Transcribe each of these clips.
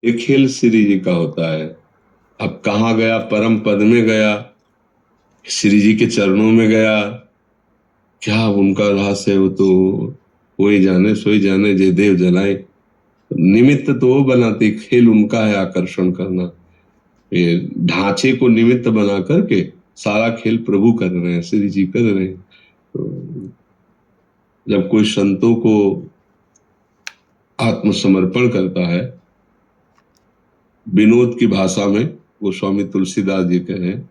ये खेल श्री जी का होता है। अब कहाँ गया, परम पद में गया, श्री जी के चरणों में गया, क्या उनका रहस्य है वो तो वही जाने सोई जाने, जय देव जलाए। निमित्त तो वो बनाते, खेल उनका है आकर्षण करना। ये ढांचे को निमित्त बना करके सारा खेल प्रभु कर रहे हैं, श्री जी कर रहे हैं। तो जब कोई संतों को आत्मसमर्पण करता है, विनोद की भाषा में वो स्वामी तुलसीदास जी कह रहे हैं,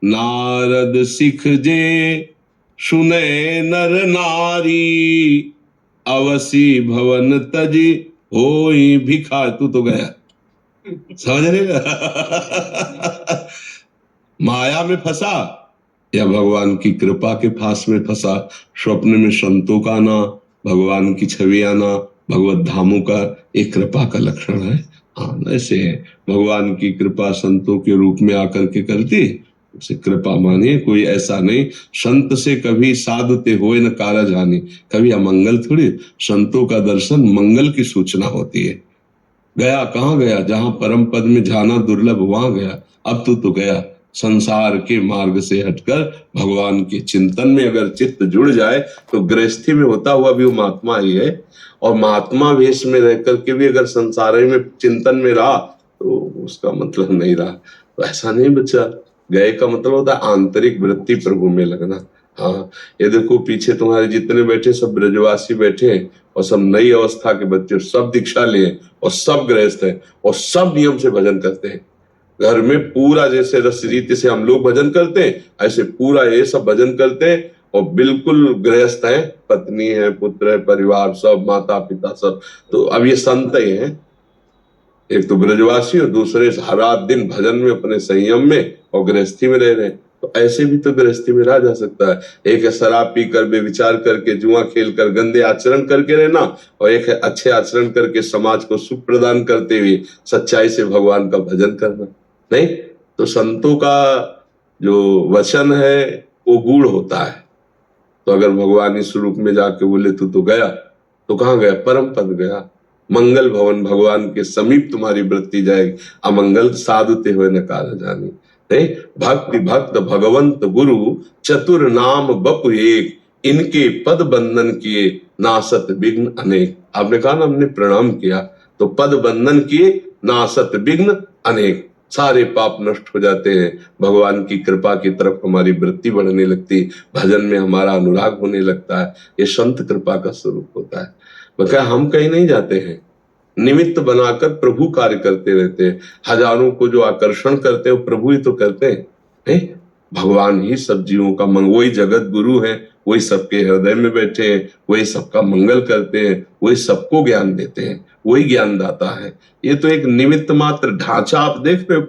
नारद सिख जे सुने नर नारी, अवसी भवन तजी होई भिखारी। तू तो गया, समझ रहे माया में फंसा या भगवान की कृपा के फांस में फंसा। स्वप्न में संतों का आना, भगवान की छवि आना, भगवत धामों का एक कृपा का लक्षण है। हाँ, ऐसे है, भगवान की कृपा संतों के रूप में आकर के करती, उसे कृपा मानिए। कोई ऐसा नहीं, संत से कभी साधते होए न कारज हानि, कभी अमंगल थोड़ी। संतों का दर्शन मंगल की सूचना होती है। गया कहाँ गया, जहां परम पद में जाना दुर्लभ वहां गया। अब तो गया संसार के मार्ग से हटकर भगवान के चिंतन में अगर चित्त जुड़ जाए तो गृहस्थी में होता हुआ भी वो महात्मा ही है, और महात्मा वेश में रह करके भी अगर संसार में चिंतन में रहा तो उसका मतलब नहीं रहा। तो ऐसा नहीं बच्चा, गए का मतलब होता है आंतरिक वृत्ति प्रभु में लगना। हाँ, ये देखो पीछे तुम्हारे जितने बैठे सब ब्रजवासी बैठे हैं, और सब नई अवस्था के बच्चे, सब दीक्षा लिए और सब गृहस्थ हैं और सब नियम से भजन करते हैं। घर में पूरा जैसे रस रीति से हम लोग भजन करते हैं, ऐसे पूरा ये सब भजन करते हैं, और बिल्कुल गृहस्थ है, पत्नी है, पुत्र है, परिवार सब, माता पिता सब। तो अब ये संत ही हैं, एक तो ब्रजवासी और दूसरे सारा दिन भजन में अपने संयम में और गृहस्थी में रह रहे हैं। तो ऐसे भी तो गृहस्थी में रहा जा सकता है। एक है शराब पीकर बेविचार करके जुआ खेल कर गंदे आचरण करके रहना, और एक है अच्छे आचरण करके समाज को सुख प्रदान करते हुए सच्चाई से भगवान का भजन करना। नहीं तो संतों का जो वचन है वो गूढ़ होता है। तो अगर भगवान इस रूप में जाके बोले तू तो गया, तो कहाँ गया, परम पद गया, मंगल भवन, भगवान के समीप तुम्हारी वृत्ति जाएगी। अमंगल साधुते हुए न काल जानी। नहीं, भक्ति भक्त भगवंत गुरु चतुर नाम बपु एक, इनके पद बंधन किए नासत विघ्न अनेक। आपने कहा ना, हमने प्रणाम किया तो पद बंधन किए नासत विघ्न अनेक, सारे पाप नष्ट हो जाते हैं। भगवान की कृपा की तरफ हमारी वृत्ति बढ़ने लगती, भजन में हमारा अनुराग होने लगता है। ये संत कृपा का स्वरूप होता है। बल्कि हम कहीं नहीं जाते हैं, निमित्त बनाकर प्रभु कार्य करते रहते हैं। हजारों को जो आकर्षण करते हैं वो प्रभु ही तो करते हैं। नहीं, भगवान ही सब जीवों का मंगल, वही जगत गुरु है, वही सबके हृदय में बैठे हैं, वही सबका मंगल करते हैं, वही सबको ज्ञान देते हैं, वही ज्ञानदाता है। ये तो एक निमित्त मात्र ढांचा आप देख रहे हो,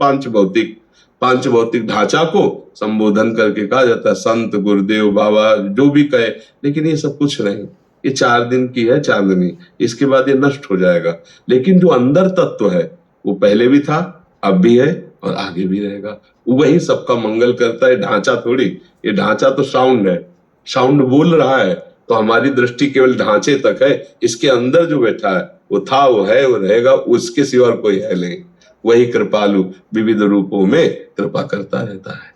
पांच भौतिक ढांचा को संबोधन करके कहा जाता है संत गुरुदेव बाबा जो भी कहे, लेकिन ये सब कुछ नहीं। ये 4 दिन की है चांदनी, इसके बाद ये नष्ट हो जाएगा। लेकिन जो अंदर तत्व है वो पहले भी था, अब भी है और आगे भी रहेगा। वही सबका मंगल करता है, ढांचा थोड़ी। ये ढांचा तो साउंड है, साउंड बोल रहा है, तो हमारी दृष्टि केवल ढांचे तक है। इसके अंदर जो बैठा है वो था, वो है, वो रहेगा, उसके सिवा और कोई है नहीं। वही कृपालु विविध रूपों में कृपा करता रहता है।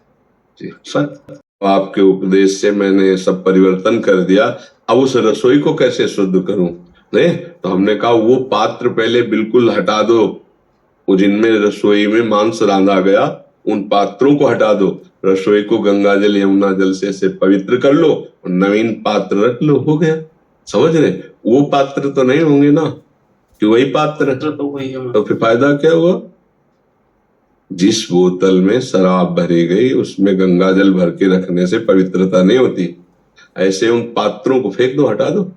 जी सर, आपके उपदेश से मैंने सब परिवर्तन कर दिया। अब उस रसोई को कैसे शुद्ध करूं? नहीं तो हमने कहा वो पात्र पहले बिल्कुल हटा दो, वो जिनमें रसोई में मांस रांधा गया उन पात्रों को हटा दो। रसोई को गंगा जल यमुना जल से पवित्र कर लो और नवीन पात्र रख लो, हो गया। समझ रहे? वो पात्र तो नहीं होंगे ना, कि वही पात्र तो फिर फायदा क्या हुआ? जिस बोतल में शराब भरी गई उसमें गंगा जल भर के रखने से पवित्रता नहीं होती। ऐसे उन पात्रों को फेंक दो, हटा दो।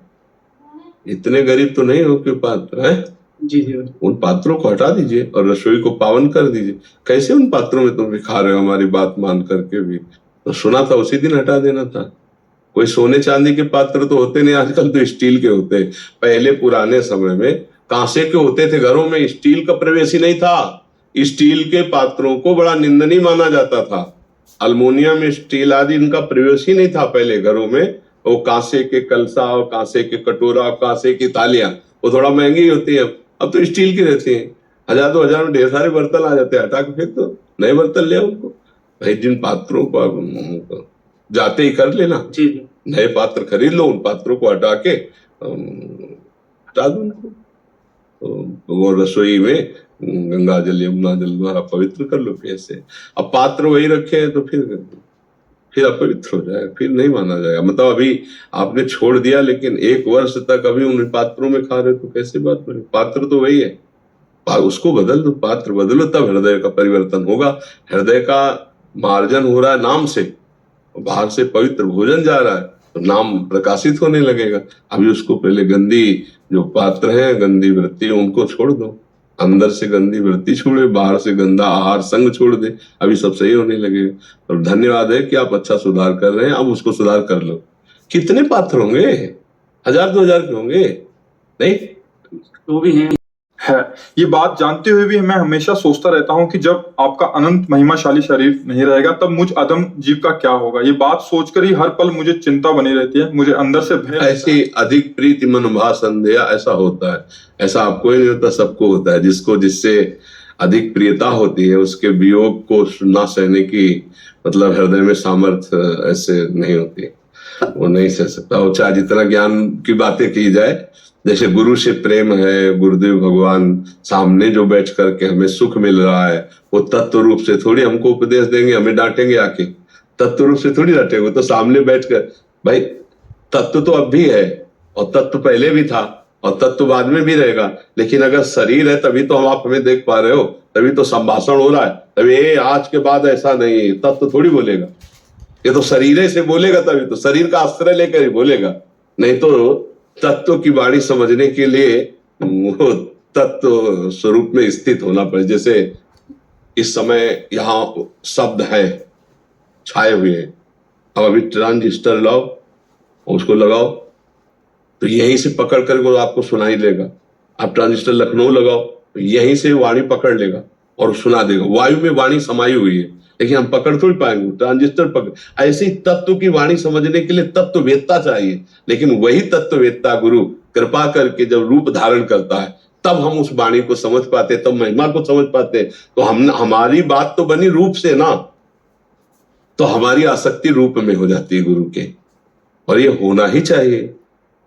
इतने गरीब तो नहीं हो कि पात्र है जी। उन पात्रों को हटा दीजिए और रसोई को पावन कर दीजिए। कैसे उन पात्रों में तुम खा रहे हो हमारी बात मान करके भी? तो सुना था उसी दिन हटा देना था। कोई सोने चांदी के पात्र तो होते नहीं, आजकल तो स्टील के होते। पहले पुराने समय में कांसे के होते थे घरों में, स्टील का प्रवेश ही नहीं था। स्टील के पात्रों को बड़ा निंदनीय माना जाता था। अल्मोनियम, स्टील आदि इनका प्रवेश ही नहीं था पहले घरों में। वो कांसे के कलसा और कांसे के कटोरा और कांसे की थालियां वो थोड़ा महंगी होती है, अब तो स्टील की रहती हैं। 1000 2000 में ढेर सारे बर्तन आ जाते हैं, हटा के फेंक दो, नए बर्तन ले आओ उनको। भाई जिन पात्रों को आप जाते ही कर लेना, नए पात्र खरीद लो, उन पात्रों को हटा के हटा दो उनको, तो वो रसोई में गंगा जल यमुना जल द्वारा पवित्र कर लो कैसे। अब पात्र वही रखे हैं तो फिर अपवित्र हो जाएगा, फिर नहीं माना जाएगा। मतलब अभी आपने छोड़ दिया लेकिन 1 वर्ष तक अभी उन पात्रों में खा रहे तो कैसे बात बने। पात्र तो वही है, उसको बदल दो, पात्र बदलो, तब हृदय का परिवर्तन होगा। हृदय का मार्जन हो रहा है नाम से, बाहर से पवित्र भोजन जा रहा है तो नाम प्रकाशित होने लगेगा। अभी उसको पहले गंदी जो पात्र है, गंदी वृत्ति, उनको छोड़ दो। अंदर से गंदी वृत्ति छोड़े, बाहर से गंदा आहार संग छोड़ दे, अभी सब सही होने लगेगा। तो धन्यवाद है कि आप अच्छा सुधार कर रहे हैं, अब उसको सुधार कर लो। कितने पात्र होंगे? 1000 2000 के होंगे नहीं, तो भी हैं। है। ये बात जानते हुए भी मैं हमेशा सोचता रहता हूँ कि जब आपका अनंत महिमाशाली शरीर नहीं रहेगा तब मुझ अदम जीव का क्या होगा। ये बात सोचकर ही हर पल मुझे चिंता बनी रहती है, मुझे अंदर से भय। ऐसी अधिक प्रीति मन भा संदेह, ऐसा होता है। ऐसा आपको ही नहीं होता, सबको होता है। जिसको जिससे अधिक प्रियता होती है उसके वियोग को ना सहने की मतलब हृदय में सामर्थ्य ऐसे नहीं होती, वो नहीं सह सकता। और चाहे जितना ज्ञान की बातें की जाए, जैसे गुरु से प्रेम है, गुरुदेव भगवान सामने जो बैठ करके हमें सुख मिल रहा है, वो तत्व रूप से थोड़ी हमको उपदेश देंगे, हमें डांटेंगे आके, तत्व रूप से थोड़ी डांटेंगे। तो सामने बैठकर भाई तत्व तो अब भी है और तत्व पहले भी था और तत्व बाद में भी रहेगा, लेकिन अगर शरीर है तभी तो आप हमें देख पा रहे हो, तभी तो संभाषण हो रहा है, तभी आज के बाद ऐसा नहीं, तत्व थोड़ी बोलेगा, ये तो शरीर से बोलेगा, तभी तो शरीर का आश्रय लेकर ही बोलेगा। नहीं तो तत्व की वाणी समझने के लिए वो तत्व स्वरूप में स्थित होना पड़े। जैसे इस समय यहाँ शब्द है छाए हुए हैं, अब अभी ट्रांजिस्टर लाओ उसको लगाओ तो यहीं से पकड़ कर वो आपको सुनाई देगा। आप ट्रांजिस्टर लखनऊ लगाओ तो यहीं से वाणी पकड़ लेगा और सुना देगा। वायु में वाणी समाई हुई है लेकिन हम पकड़ थोड़ी पाएंगे, ट्रांजिस्टर पकड़। ऐसे ही तत्व की वाणी समझने के लिए तत्ववेत्ता चाहिए, लेकिन वही तत्ववेत्ता गुरु कृपा करके जब रूप धारण करता है तब हम उस वाणी को समझ पाते, तब महिमा को समझ पाते। तो हमारी बात तो बनी रूप से ना, तो हमारी आसक्ति रूप में हो जाती है गुरु के, और ये होना ही चाहिए।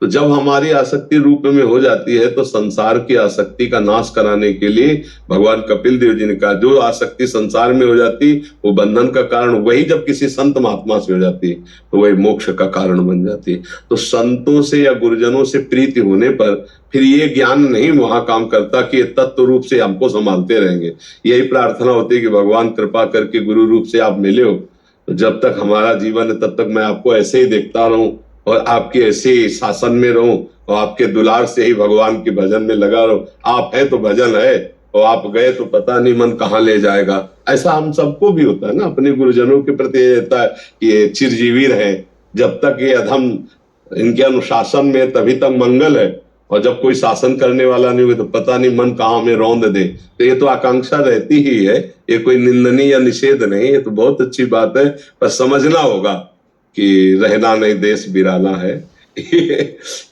तो जब हमारी आसक्ति रूप में हो जाती है तो संसार की आसक्ति का नाश कराने के लिए भगवान कपिल देव जी ने कहा, जो आसक्ति संसार में हो जाती वो बंधन का कारण, वही जब किसी संत महात्मा से हो जाती तो वही मोक्ष का कारण बन जाती। तो संतों से या गुरुजनों से प्रीति होने पर फिर ये ज्ञान नहीं वहां काम करता कि तत्व रूप से हमको संभालते रहेंगे। यही प्रार्थना होती है कि भगवान कृपा करके गुरु रूप से आप मिले हो, तो जब तक हमारा जीवन है तब तक मैं आपको ऐसे ही देखता रहूं और आपके ऐसे शासन में रहूं और आपके दुलार से ही भगवान के भजन में लगा रहूं। आप है तो भजन है और आप गए तो पता नहीं मन कहाँ ले जाएगा। ऐसा हम सबको भी होता है ना, अपने गुरुजनों के प्रति रहता है कि ये चिरजीवी रहे, जब तक ये अधम इनके अनुशासन में तभी तक मंगल है, और जब कोई शासन करने वाला नहीं हुए तो पता नहीं मन कहाँ में रौंद दे। तो ये तो आकांक्षा रहती ही है, ये कोई निंदनीय या निषेध नहीं, ये तो बहुत अच्छी बात है, पर समझना होगा कि रहना नहीं देश बिराना है,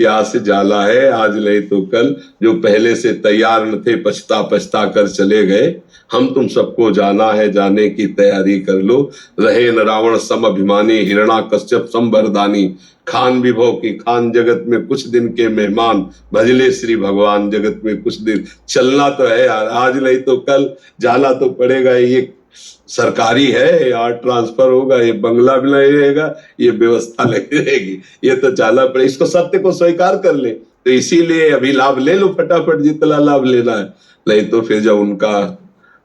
यहाँ से जाला है आज नहीं तो कल, जो पहले से तैयार न थे पछता पछता कर चले गए, हम तुम सबको जाना है जाने की तैयारी कर लो। रहे न रावण सम अभिमानी, हिरणा कश्यप संबरदानी, खान विभव की खान जगत में कुछ दिन के मेहमान, भजले श्री भगवान जगत में कुछ दिन। चलना तो है यार, आज नहीं तो कल जाना तो पड़ेगा। ये सरकारी है, यहाँ ट्रांसफर होगा, ये बंगला भी नहीं रहेगा, ये व्यवस्था नहीं रहेगी, ये तो जाना पड़े। इसको सत्य को स्वीकार कर ले, तो इसीलिए अभी लाभ ले लो फटाफट जितना लाभ लेना है, नहीं तो फिर जब उनका,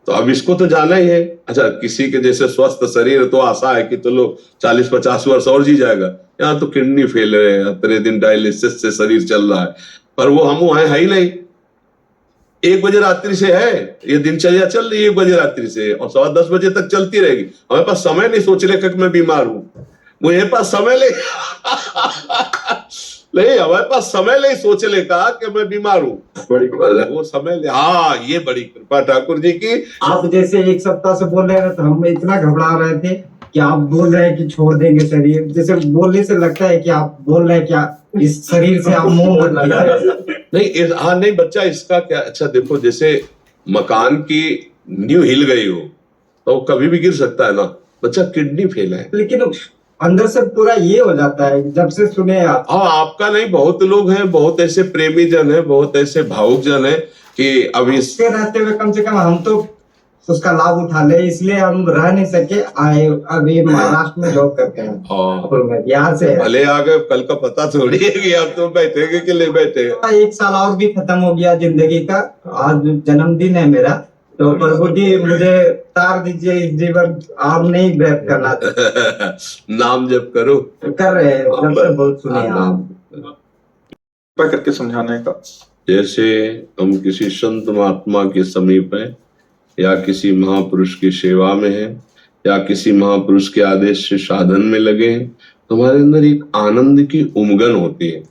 तो अब इसको तो जाना ही है। अच्छा, किसी के जैसे स्वस्थ शरीर तो आशा है कि चलो 40-50 वर्ष और जी जाएगा, यहाँ तो किडनी फेल है, इतने दिन डायलिसिस से शरीर चल रहा है, पर वो हम है ही नहीं। 1 बजे रात्रि से है ये दिनचर्या चल रही है, 1 बजे रात्रि से, और 10:15 बजे तक चलती रहेगी। हमारे पास समय नहीं सोचने का कि मैं बीमार हूं, मुझे पास समय नहीं, हमारे पास समय नहीं सोचने का कि मैं बीमार हूं, बड़ी वो समय ले। हाँ, ये बड़ी कृपा ठाकुर जी की। आप जैसे 1 सप्ताह से बोल रहे हैं तो हम इतना घबरा रहे थे कि आप बोल रहे हैं कि छोड़ देंगे शरीर, जैसे बोलने से लगता है कि आप बोल रहे हैं क्या इस शरीर से आप मोह मत कीजिए। नहीं, हाँ नहीं बच्चा, इसका क्या, अच्छा देखो, जैसे मकान की नींव हिल गई हो तो वो कभी भी गिर सकता है ना। बच्चा किडनी फेल है। लेकिन अंदर से पूरा ये हो जाता है जब से सुने आप। हाँ, आपका नहीं, बहुत लोग हैं, बहुत ऐसे प्रेमी जन है, बहुत ऐसे भावुक जन है कि अभी के रहते हुए कम से कम हम तो उसका लाभ उठा ले, इसलिए हम रह नहीं सके, आए अभी महाराष्ट्र में जॉब करते हैं। हाँ, बिहार से है। भले आ गए, कल का पता थोड़ी है कि आप तो बैठेंगे कि नहीं बैठेंगे। एक साल और भी खत्म हो गया जिंदगी का, आज जन्मदिन है मेरा, तो प्रभु जी मुझे तार दीजिए इस जीवन, और नहीं व्यर्थ करना। नाम जप करो। कर रहे हैं, जब से बहुत सुने आप। कृपया करके समझाने का। जैसे हम किसी संत महात्मा के समीप हैं, या किसी महापुरुष की सेवा में है, या किसी महापुरुष के आदेश से साधन में लगे हैं, तो हमारे अंदर एक आनंद की उमगन होती है।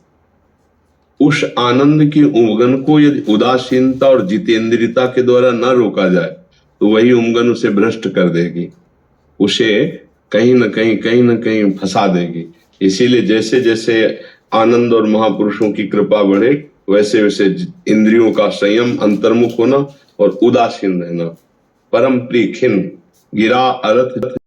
उस आनंद की उमगन को यदि उदासीनता और जितेंद्रियता के द्वारा न रोका जाए तो वही उमगन उसे भ्रष्ट कर देगी, उसे कहीं न कहीं फंसा देगी। इसीलिए जैसे जैसे आनंद और महापुरुषों की कृपा बढ़े, वैसे वैसे इंद्रियों का संयम, अंतर्मुख होना और उदासीन रहना। परम प्रिय खिन गिरा अर्थ